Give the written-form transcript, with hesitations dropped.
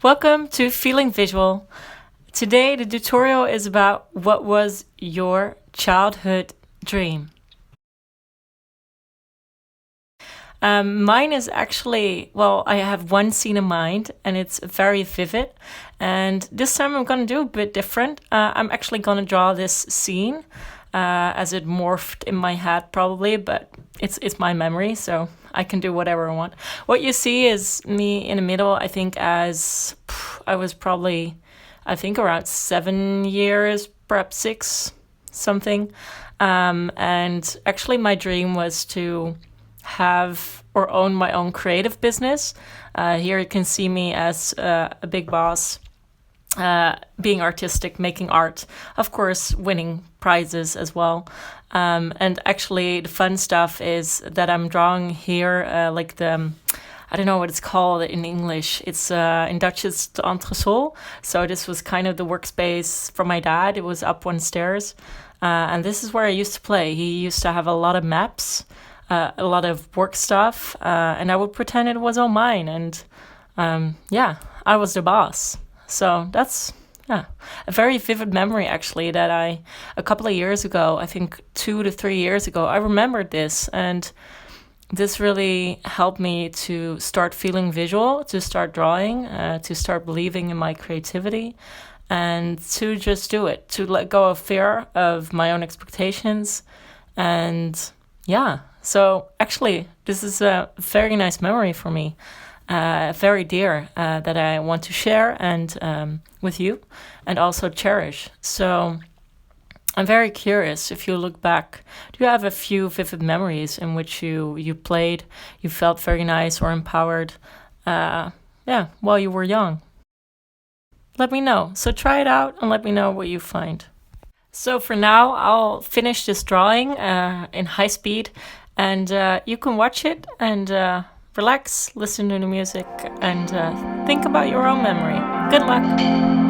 Welcome to Feeling Visual. Today the tutorial is about what was your childhood dream. Mine is actually, I have one scene in mind and it's very vivid. And this time I'm going to do a bit different. I'm actually going to draw this scene as it morphed in my head probably, but it's my memory, so I can do whatever I want. What you see is me in the middle, I think as I was probably, around 7 years, perhaps 6, something. And actually my dream was to have or own my own creative business. Here you can see me as a big boss, being artistic, making art, of course, winning prizes as well. And actually the fun stuff is that I'm drawing here I don't know what it's called in English. It's in Dutch it's the entresol. So this was kind of the workspace for my dad. It was up one stairs. And this is where I used to play. He used to have a lot of maps, a lot of work stuff, and I would pretend it was all mine. And I was the boss. So that's a very vivid memory, actually, that a couple of years ago, I think 2 to 3 years ago, I remembered this. And this really helped me to start feeling visual, to start drawing, to start believing in my creativity, and to just do it, to let go of fear of my own expectations. And so actually, this is a very nice memory for me, very dear, that I want to share and with you and also cherish. So I'm very curious, if you look back, do you have a few vivid memories in which you played, you felt very nice or empowered, while you were young? Let me know. So try it out and let me know what you find. So for now, I'll finish this drawing in high speed, and you can watch it and relax, listen to the music, and think about your own memory. Good luck!